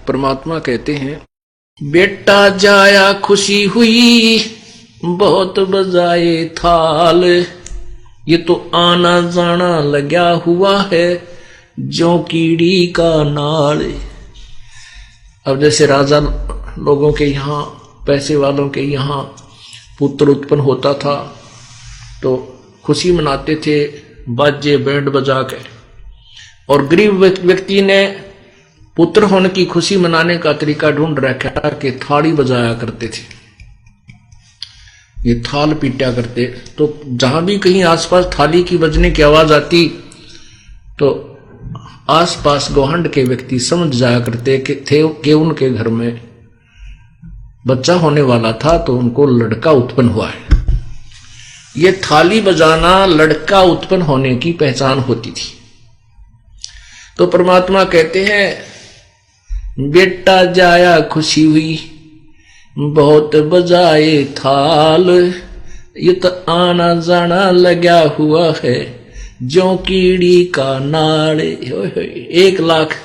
परमात्मा कहते हैं, बेटा जाया खुशी हुई बहुत बजाए थाल, ये तो आना जाना लगा हुआ है ज्यों कीड़ी का नाल। अब जैसे राजा लोगों के यहाँ, पैसे वालों के यहाँ पुत्र उत्पन्न होता था तो खुशी मनाते थे बाजे बैंड बजा के, और गरीब व्यक्ति ने पुत्र होने की खुशी मनाने का तरीका ढूंढ रखा कि थाली बजाया करते थे, ये थाल पीटा करते। तो जहां भी कहीं आसपास थाली की बजने की आवाज आती तो आसपास गोहंड के व्यक्ति समझ जाया करते कि उनके घर में बच्चा होने वाला था, तो उनको लड़का उत्पन्न हुआ है। ये थाली बजाना लड़का उत्पन्न होने की पहचान होती थी। तो परमात्मा कहते हैं, बेटा जाया खुशी हुई बहुत बजाए थाल, ये तो आना जाना लगा हुआ है ज्यों कीड़ी का नाड़। 1 लाख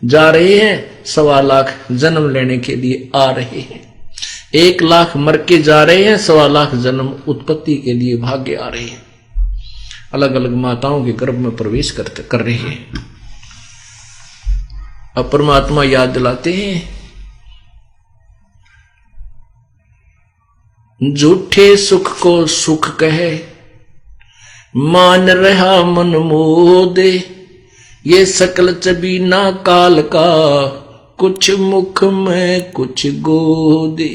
जा रहे हैं, 1.25 लाख जन्म लेने के लिए आ रहे हैं। 1 लाख मर के जा रहे हैं, 1.25 लाख जन्म उत्पत्ति के लिए भाग्य आ रहे हैं। अलग अलग माताओं के गर्भ में प्रवेश कर रहे हैं। अब परमात्मा याद दिलाते हैं, झूठे सुख को सुख कहे मान रहा मन मोदे, ये सकल चबीना काल का कुछ मुख में कुछ गोदे।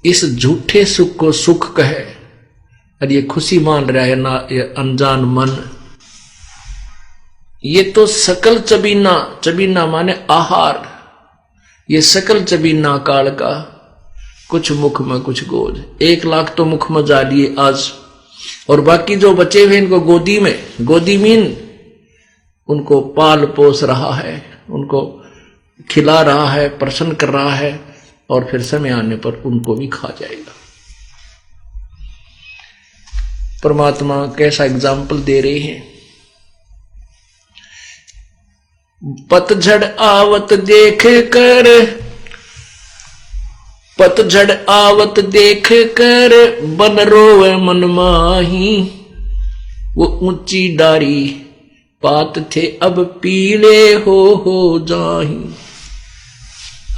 इस झूठे सुख को सुख कहे और ये खुशी मान रहा है ना, ये अनजान मन। ये तो सकल चबीना, चबीना माने आहार, ये सकल चबीना काल का कुछ मुख में कुछ गोद। 1 लाख तो मुख में जा लिए आज, और बाकी जो बचे हुए इनको गोदी में, गोदी मीन उनको पाल पोस रहा है, उनको खिला रहा है, प्रसन्न कर रहा है, और फिर समय आने पर उनको भी खा जाएगा। परमात्मा कैसा एग्जाम्पल दे रहे हैं। पतझड़ आवत देख कर, पतझड़ आवत देख कर बन रोवे मन माही, वो ऊंची डारी पात थे अब पीले हो जाही।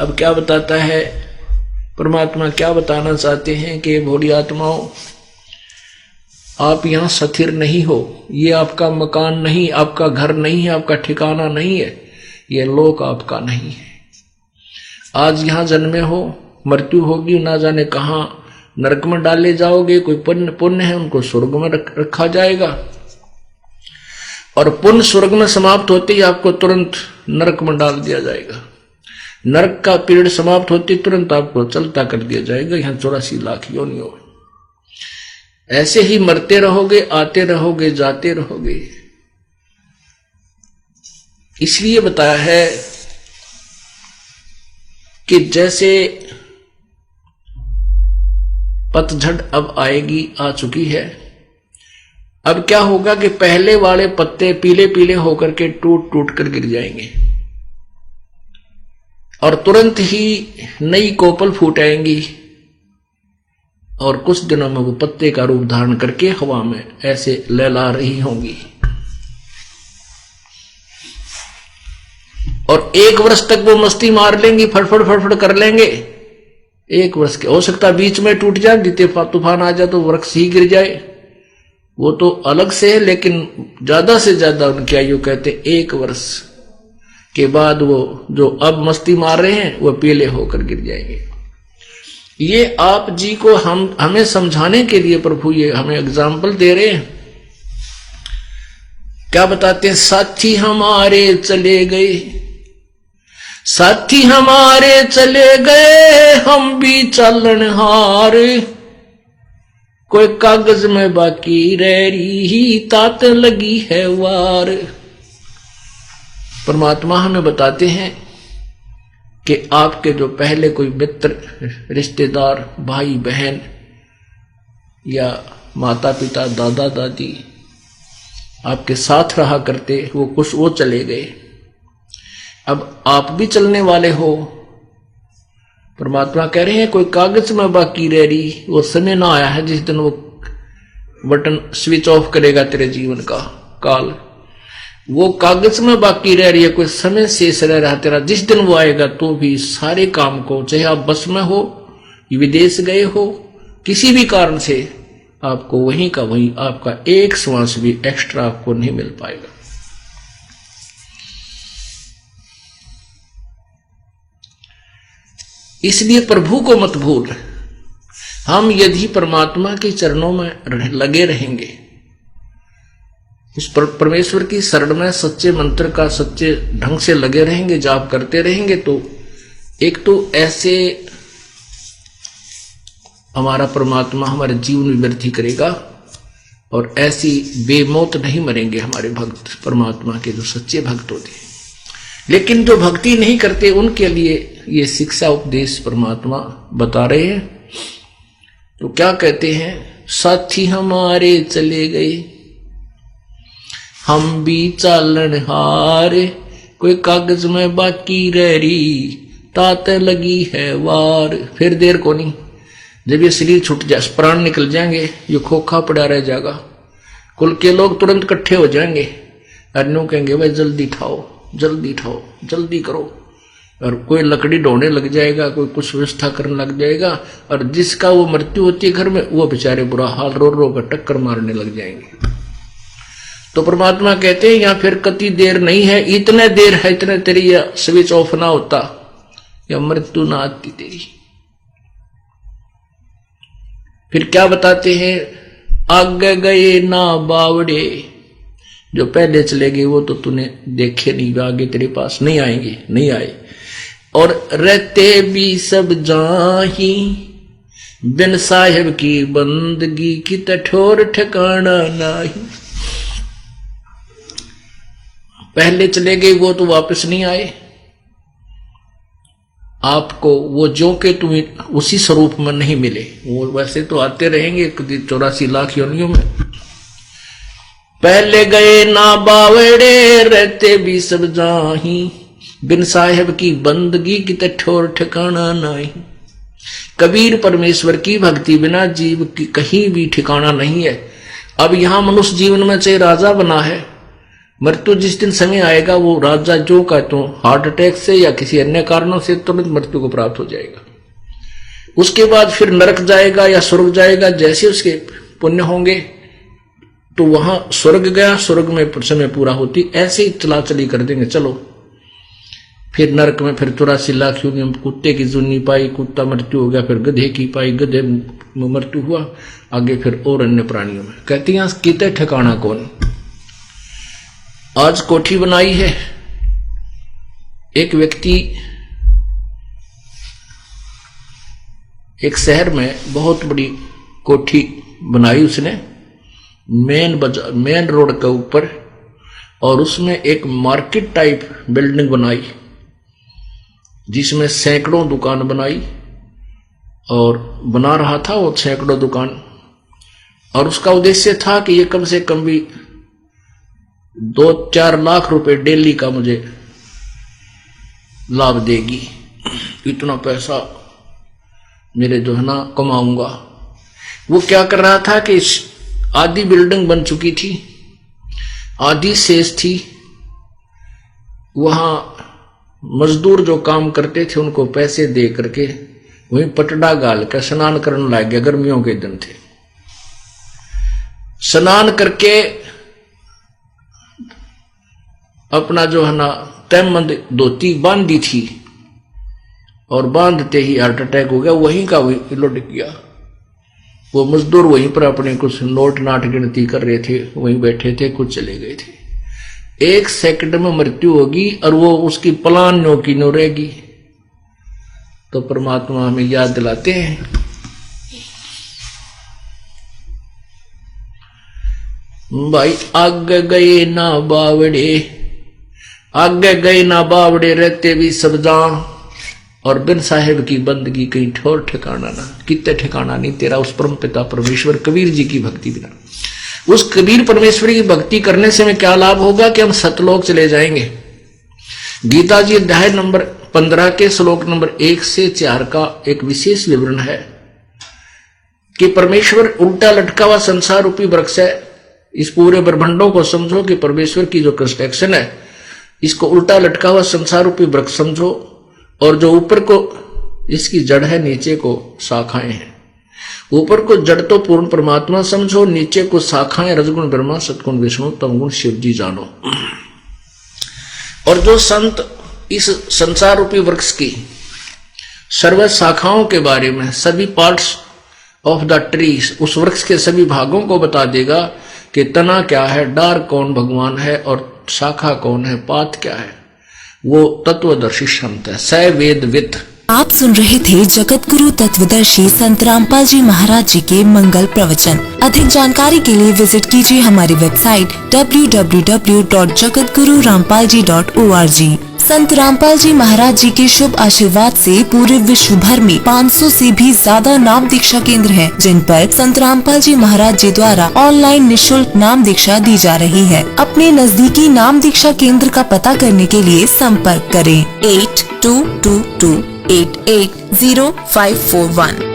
अब क्या बताता है परमात्मा, क्या बताना चाहते हैं कि भोली आत्माओं, आप यहां स्थिर नहीं हो, ये आपका मकान नहीं, आपका घर नहीं है, आपका ठिकाना नहीं है, ये लोक आपका नहीं है। आज यहां जन्मे हो, मृत्यु होगी, ना जाने कहां नरक में डाले जाओगे। कोई पुण्य है उनको स्वर्ग में रखा जाएगा, और पुण्य स्वर्ग में समाप्त होते ही आपको तुरंत नरक में डाल दिया जाएगा। नरक का पीरियड समाप्त होते तुरंत आपको चलता कर दिया जाएगा। यहां 84 लाख योनियों, ऐसे ही मरते रहोगे, आते रहोगे, जाते रहोगे। इसलिए बताया है कि जैसे पतझड़ अब आएगी, आ चुकी है। अब क्या होगा कि पहले वाले पत्ते पीले पीले होकर के टूट टूट कर गिर जाएंगे, और तुरंत ही नई कोपल फूट आएंगी, और कुछ दिनों में वो पत्ते का रूप धारण करके हवा में ऐसे लहला रही होंगी। और 1 वर्ष तक वो मस्ती मार लेंगी, फड़फड़ फड़फड़ कर लेंगे। 1 वर्ष के, हो सकता बीच में टूट जाए, बीते तूफान आ जाए तो वृक्ष ही गिर जाए, वो तो अलग से है। लेकिन ज्यादा से ज्यादा उनकी आयु कहते 1 वर्ष के बाद वो जो अब मस्ती मार रहे हैं वो पीले होकर गिर जाएंगे। ये आप जी को हमें समझाने के लिए प्रभु ये हमें एग्जाम्पल दे रहे हैं। क्या बताते हैं, साथी हमारे चले गए, साथी हमारे चले गए, हम भी चलनहार, कोई कागज में बाकी रह रही तात लगी है वार। परमात्मा हमें बताते हैं कि आपके जो पहले कोई मित्र, रिश्तेदार, भाई बहन या माता पिता, दादा दादी, आपके साथ रहा करते, वो चले गए। अब आप भी चलने वाले हो। परमात्मा कह रहे हैं कोई कागज में बाकी रह रही, वो समय ना आया है जिस दिन वो बटन स्विच ऑफ करेगा तेरे जीवन का काल। वो कागज में बाकी रह रही है, कोई समय शेष रह रहा तेरा। जिस दिन वो आएगा तो भी सारे काम को, चाहे आप बस में हो, विदेश गए हो, किसी भी कारण से आपको वहीं का वहीं, आपका एक श्वास भी एक्स्ट्रा आपको नहीं मिल पाएगा। इसलिए प्रभु को मत भूल। हम यदि परमात्मा के चरणों में लगे रहेंगे, उस परमेश्वर की शरण में सच्चे मंत्र का सच्चे ढंग से लगे रहेंगे, जाप करते रहेंगे, तो एक तो ऐसे हमारा परमात्मा हमारे जीवन में वृद्धि करेगा, और ऐसी बेमौत नहीं मरेंगे हमारे भक्त परमात्मा के जो सच्चे भक्त होते हैं। लेकिन जो भक्ति नहीं करते उनके लिए ये शिक्षा उपदेश परमात्मा बता रहे हैं। तो क्या कहते हैं, साथी हमारे चले गए, हम भी चालन हारे, कोई कागज में बाकी रह रही, ताते लगी है वार। फिर देर को नहीं, जब ये शरीर छूट जाए, प्राण निकल जाएंगे, ये खोखा पड़ा रह जाएगा, कुल के लोग तुरंत इकट्ठे हो जाएंगे, अन्यों कहेंगे भाई जल्दी ठाओ, जल्दी ठाओ, जल्दी करो। और कोई लकड़ी ढोने लग जाएगा, कोई कुछ व्यवस्था करने लग जाएगा, और जिसका वो मृत्यु होती है घर में, वो बेचारे बुरा हाल रो रो कर टक्कर मारने लग जाएंगे। तो परमात्मा कहते हैं यहां फिर कति देर नहीं है, इतने देर है, इतने तेरी या स्विच ऑफ ना होता या मृत्यु ना आती तेरी। फिर क्या बताते हैं, आगे गए ना बावड़े, जो पहले चले गए वो तो तूने देखे नहीं, आगे तेरे पास नहीं आएंगे, नहीं आए। और रहते भी सब जाही, बिन साहिब की बंदगी की ठोर ठिकाना नहीं। पहले चले गए वो तो वापस नहीं आए, आपको वो जो के तुम्हें उसी स्वरूप में नहीं मिले, वो वैसे तो आते रहेंगे 84 लाख योनियों में। पहले गए ना बावड़े, रहते भी सब जाही, बिन साहेब की बंदगी की ठोर ठिकाना नहीं। कबीर परमेश्वर की भक्ति बिना जीव की कहीं भी ठिकाना नहीं है। अब यहां मनुष्य जीवन में चाहे राजा बना है, मृत्यु जिस दिन समय आएगा वो राजा जो का तो हार्ट अटैक से या किसी अन्य कारणों से तुरंत मृत्यु को प्राप्त हो जाएगा। उसके बाद फिर नरक जाएगा या स्वर्ग जाएगा, जैसे उसके पुण्य होंगे तो वहां स्वर्ग गया, स्वर्ग में समय पूरा होती, ऐसे ही चला चली कर देंगे। चलो फिर नरक में फिर 84 लाख योनियों, कुत्ते की जुन्नी पाई, कुत्ता मृत्यु हो गया, फिर गधे की पाई, गधे में मृत्यु हुआ, आगे फिर और अन्य प्राणियों में। कहती हैं किते ठिकाना कौन। आज कोठी बनाई है, एक व्यक्ति एक शहर में बहुत बड़ी कोठी बनाई उसने, मेन रोड के ऊपर, और उसमें एक मार्केट टाइप बिल्डिंग बनाई जिसमें सैकड़ों दुकान बनाई, और बना रहा था वो सैकड़ों दुकान, और उसका उद्देश्य था कि ये कम से कम भी 2-4 लाख रुपए डेली का मुझे लाभ देगी, इतना पैसा मेरे जो है ना कमाऊंगा। वो क्या कर रहा था कि आधी बिल्डिंग बन चुकी थी, आधी शेष थी, वहां मजदूर जो काम करते थे उनको पैसे दे करके वहीं पटड़ा गाल कर स्नान करने लग गया। गर्मियों के दिन थे, स्नान करके अपना जो है ना तैमंद धोती बांधी थी, और बांधते ही हार्ट अटैक हो गया, वहीं का वहीं लुट गया। वो मजदूर वहीं पर अपने कुछ नोट नाट गिनती कर रहे थे, वहीं बैठे थे, कुछ चले गए थे। 1 सेकंड में मृत्यु होगी और वो उसकी पलान नो की नो रहेगी। तो परमात्मा हमें याद दिलाते हैं, भाई आगे गए ना बावड़े, आगे गए ना बावड़े, रहते भी सब जान, और बिन साहेब की बंदगी कहीं ठोर ठिकाना ना, कितने ठिकाना नहीं तेरा उस परम पिता परमेश्वर कबीर जी की भक्ति बिना। उस कबीर परमेश्वरी की भक्ति करने से हमें क्या लाभ होगा कि हम सतलोक चले जाएंगे। गीता जी अध्याय नंबर 15 के श्लोक नंबर 1 से 4 का एक विशेष विवरण है कि परमेश्वर उल्टा लटका हुआ संसार रूपी वृक्ष है। इस पूरे ब्रह्मांडों को समझो कि परमेश्वर की जो कंस्ट्रक्शन है, इसको उल्टा लटका हुआ संसार रूपी वृक्ष समझो, और जो ऊपर को इसकी जड़ है, नीचे को शाखाएं हैं। ऊपर को जड़ तो पूर्ण परमात्मा समझो, नीचे को शाखाएं रजगुण ब्रह्मा, सतगुण विष्णु, तमगुण शिव जी जानो। और जो संत इस संसार रूपी वृक्ष की सर्व शाखाओं के बारे में, सभी पार्ट्स ऑफ द ट्रीज, उस वृक्ष के सभी भागों को बता देगा कि तना क्या है, डार कौन भगवान है, और शाखा कौन है, पात क्या है, वो तत्वदर्शी संत है, स वेद विद। आप सुन रहे थे जगत गुरु तत्वदर्शी संत रामपाल जी महाराज जी के मंगल प्रवचन। अधिक जानकारी के लिए विजिट कीजिए हमारी वेबसाइट www.jagatgururampalji.org। संत रामपाल जी महाराज जी के शुभ आशीर्वाद से पूरे विश्व भर में 500 से भी ज्यादा नाम दीक्षा केंद्र हैं, जिन पर संत रामपाल जी महाराज जी द्वारा ऑनलाइन निःशुल्क नाम दीक्षा दी जा रही है। अपने नजदीकी नाम दीक्षा केंद्र का पता करने के लिए संपर्क करें 8222880541।